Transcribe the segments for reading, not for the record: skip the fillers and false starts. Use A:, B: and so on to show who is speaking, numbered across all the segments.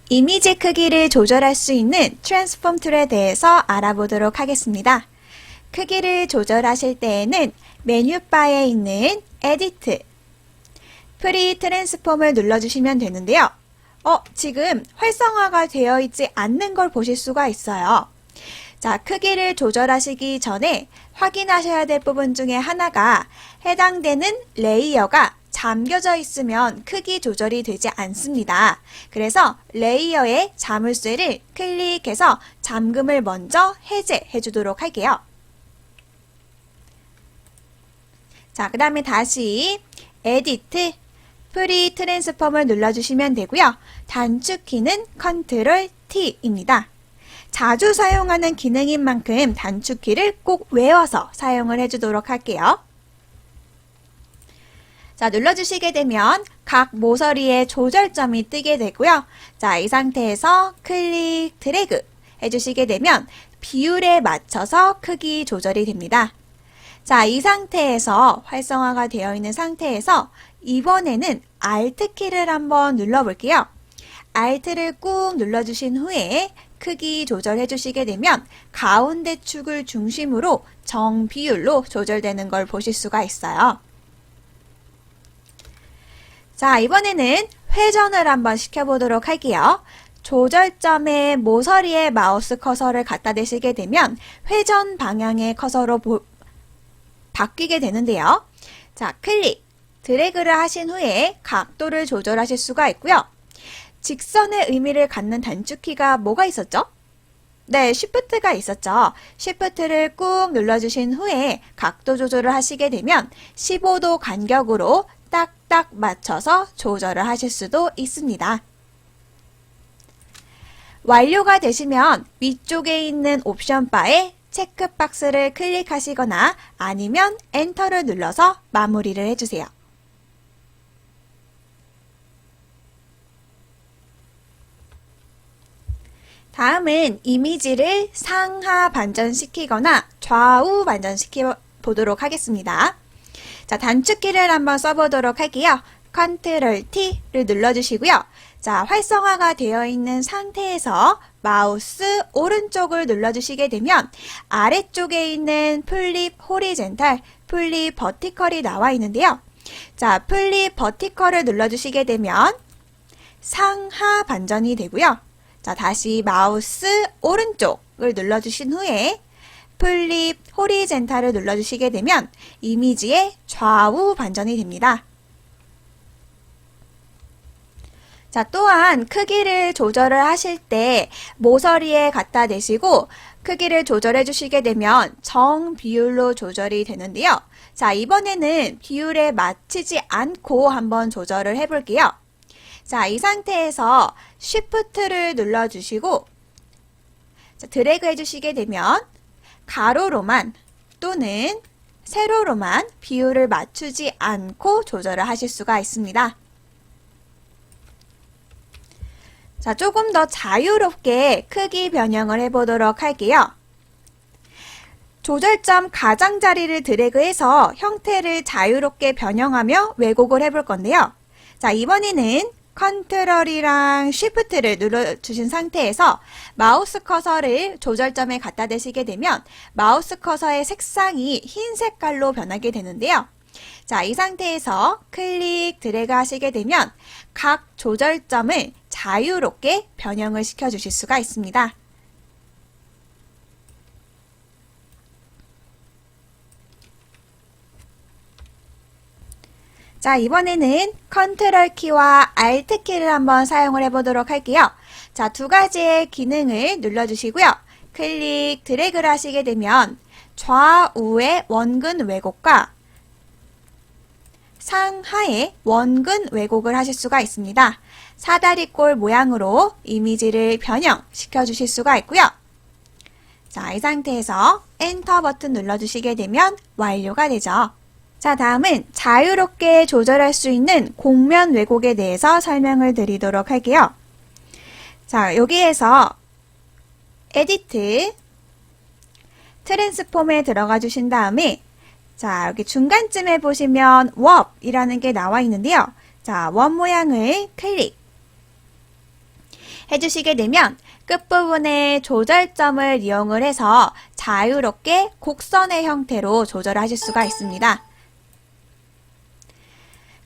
A: 이미지 크기를 조절할 수 있는 트랜스폼 툴에 대해서 알아보도록 하겠습니다. 크기를 조절하실 때에는 메뉴바에 있는 에디트, 프리 트랜스폼을 눌러주시면 되는데요. 지금 활성화가 되어 있지 않는 걸 보실 수가 있어요. 자, 크기를 조절하시기 전에 확인하셔야 될 부분 중에 하나가 해당되는 레이어가 잠겨져 있으면 크기 조절이 되지 않습니다. 그래서 레이어의 자물쇠를 클릭해서 잠금을 먼저 해제해 주도록 할게요. 자, 그 다음에 다시 에디트, 프리 트랜스폼을 눌러주시면 되고요. 단축키는 컨트롤 T입니다. 자주 사용하는 기능인 만큼 단축키를 꼭 외워서 사용을 해주도록 할게요. 자, 눌러주시게 되면 각 모서리에 조절점이 뜨게 되고요. 자, 이 상태에서 클릭, 드래그 해주시게 되면 비율에 맞춰서 크기 조절이 됩니다. 자, 이 상태에서 활성화가 되어 있는 상태에서 이번에는 Alt키를 한번 눌러볼게요. Alt를 꾹 눌러주신 후에 크기 조절해 주시게 되면 가운데 축을 중심으로 정비율로 조절되는 걸 보실 수가 있어요. 자, 이번에는 회전을 한번 시켜보도록 할게요. 조절점의 모서리에 마우스 커서를 갖다 대시게 되면 회전 방향의 커서로 바뀌게 되는데요. 자, 클릭, 드래그를 하신 후에 각도를 조절하실 수가 있고요. 직선의 의미를 갖는 단축키가 뭐가 있었죠? 네, Shift가 있었죠. Shift를 꾹 눌러주신 후에 각도 조절을 하시게 되면 15도 간격으로 딱딱 맞춰서 조절을 하실 수도 있습니다. 완료가 되시면 위쪽에 있는 옵션 바에 체크박스를 클릭하시거나 아니면 엔터를 눌러서 마무리를 해주세요. 다음은 이미지를 상하 반전시키거나 좌우 반전시켜 보도록 하겠습니다. 자, 단축키를 한번 써보도록 할게요. 컨트롤 T를 눌러주시고요. 자, 활성화가 되어 있는 상태에서 마우스 오른쪽을 눌러주시게 되면 아래쪽에 있는 플립 호리젠탈, 플립 버티컬이 나와 있는데요. 자, 플립 버티컬을 눌러주시게 되면 상하 반전이 되고요. 자, 다시 마우스 오른쪽을 눌러주신 후에 플립 호리젠탈을 눌러주시게 되면 이미지의 좌우 반전이 됩니다. 자, 또한 크기를 조절을 하실 때 모서리에 갖다 대시고 크기를 조절해 주시게 되면 정비율로 조절이 되는데요. 자, 이번에는 비율에 맞추지 않고 한번 조절을 해볼게요. 자, 이 상태에서 Shift를 눌러주시고 자, 드래그 해주시게 되면 가로로만 또는 세로로만 비율을 맞추지 않고 조절을 하실 수가 있습니다. 자, 조금 더 자유롭게 크기 변형을 해보도록 할게요. 조절점 가장자리를 드래그해서 형태를 자유롭게 변형하며 왜곡을 해볼 건데요. 자, 이번에는 컨트롤이랑 Shift를 눌러주신 상태에서 마우스 커서를 조절점에 갖다 대시게 되면 마우스 커서의 색상이 흰 색깔로 변하게 되는데요. 자, 이 상태에서 클릭, 드래그 하시게 되면 각 조절점을 자유롭게 변형을 시켜주실 수가 있습니다. 자, 이번에는 컨트롤 키와 Alt 키를 한번 사용을 해보도록 할게요. 자, 두 가지의 기능을 눌러주시고요. 클릭, 드래그를 하시게 되면 좌우의 원근 왜곡과 상하의 원근 왜곡을 하실 수가 있습니다. 사다리꼴 모양으로 이미지를 변형시켜 주실 수가 있고요. 자, 이 상태에서 엔터 버튼 눌러주시게 되면 완료가 되죠. 자, 다음은 자유롭게 조절할 수 있는 곡면 왜곡에 대해서 설명을 드리도록 할게요. 자, 여기에서 에디트, 트랜스폼에 들어가 주신 다음에 자, 여기 중간쯤에 보시면 워프이라는 게 나와 있는데요. 자, 원 모양을 클릭 해주시게 되면 끝부분에 조절점을 이용을 해서 자유롭게 곡선의 형태로 조절하실 수가 있습니다.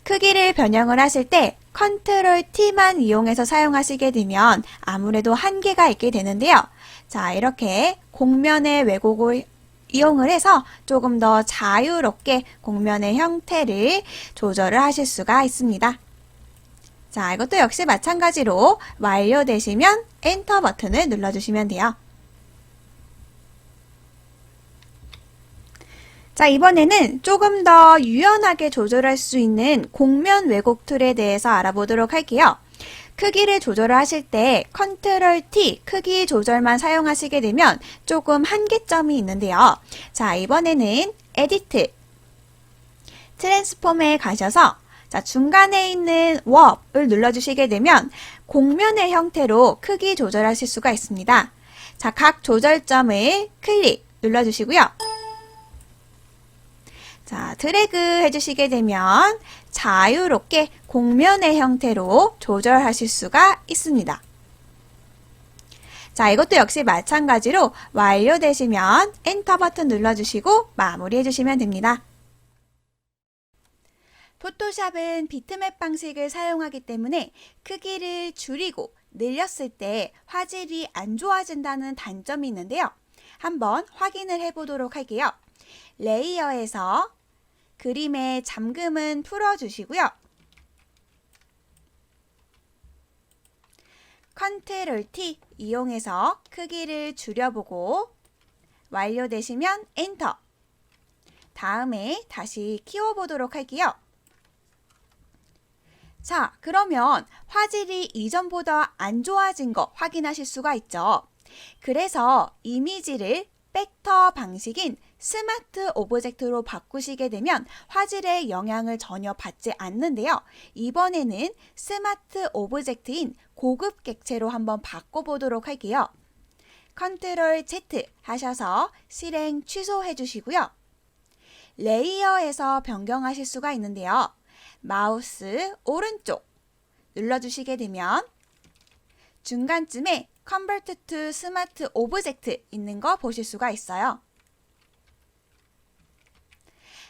A: 크기를 변형을 하실 때 컨트롤 T만 이용해서 사용하시게 되면 아무래도 한계가 있게 되는데요. 자, 이렇게 곡면의 왜곡을 이용을 해서 조금 더 자유롭게 곡면의 형태를 조절을 하실 수가 있습니다. 자, 이것도 역시 마찬가지로 완료되시면 엔터 버튼을 눌러주시면 돼요. 자, 이번에는 조금 더 유연하게 조절할 수 있는 곡면 왜곡 툴에 대해서 알아보도록 할게요. 크기를 조절을 하실 때 컨트롤 T 크기 조절만 사용하시게 되면 조금 한계점이 있는데요. 자, 이번에는 에디트 트랜스폼에 가셔서 자, 중간에 있는 워프를 눌러주시게 되면 곡면의 형태로 크기 조절하실 수가 있습니다. 자, 각 조절점을 클릭 눌러주시고요. 자, 드래그 해주시게 되면 자유롭게 곡면의 형태로 조절하실 수가 있습니다. 자, 이것도 역시 마찬가지로 완료되시면 엔터 버튼 눌러주시고 마무리해 주시면 됩니다. 포토샵은 비트맵 방식을 사용하기 때문에 크기를 줄이고 늘렸을 때 화질이 안 좋아진다는 단점이 있는데요. 한번 확인을 해보도록 할게요. 레이어에서 그림의 잠금은 풀어주시고요. 컨트롤 T 이용해서 크기를 줄여보고 완료되시면 엔터. 다음에 다시 키워보도록 할게요. 자, 그러면 화질이 이전보다 안 좋아진 거 확인하실 수가 있죠. 그래서 이미지를 벡터 방식인 스마트 오브젝트로 바꾸시게 되면 화질에 영향을 전혀 받지 않는데요. 이번에는 스마트 오브젝트인 고급 객체로 한번 바꿔보도록 할게요. 컨트롤 Z 하셔서 실행 취소해 주시고요. 레이어에서 변경하실 수가 있는데요. 마우스 오른쪽 눌러주시게 되면 중간쯤에 Convert to Smart Object 있는 거 보실 수가 있어요.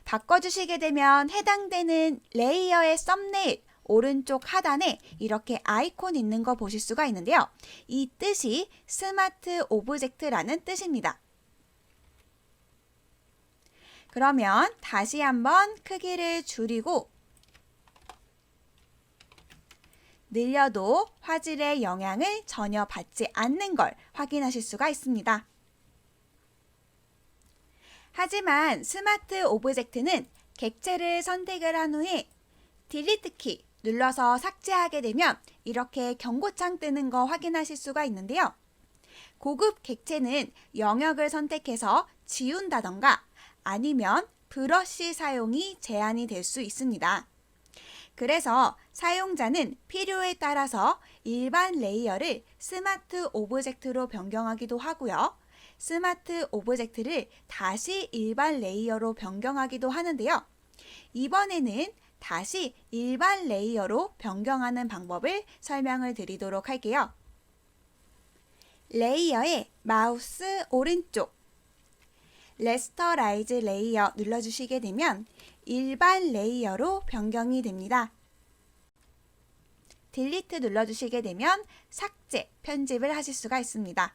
A: 바꿔주시게 되면 해당되는 레이어의 썸네일 오른쪽 하단에 이렇게 아이콘 있는 거 보실 수가 있는데요. 이 뜻이 스마트 오브젝트라는 뜻입니다. 그러면 다시 한번 크기를 줄이고 늘려도 화질에 영향을 전혀 받지 않는 걸 확인하실 수가 있습니다. 하지만 스마트 오브젝트는 객체를 선택을 한 후에 딜리트 키 눌러서 삭제하게 되면 이렇게 경고창 뜨는 거 확인하실 수가 있는데요. 고급 객체는 영역을 선택해서 지운다던가 아니면 브러쉬 사용이 제한이 될 수 있습니다. 그래서 사용자는 필요에 따라서 일반 레이어를 스마트 오브젝트로 변경하기도 하고요. 스마트 오브젝트를 다시 일반 레이어로 변경하기도 하는데요. 이번에는 다시 일반 레이어로 변경하는 방법을 설명을 드리도록 할게요. 레이어의 마우스 오른쪽 레스터라이즈 레이어 눌러주시게 되면 일반 레이어로 변경이 됩니다. 딜리트 눌러주시게 되면 삭제, 편집을 하실 수가 있습니다.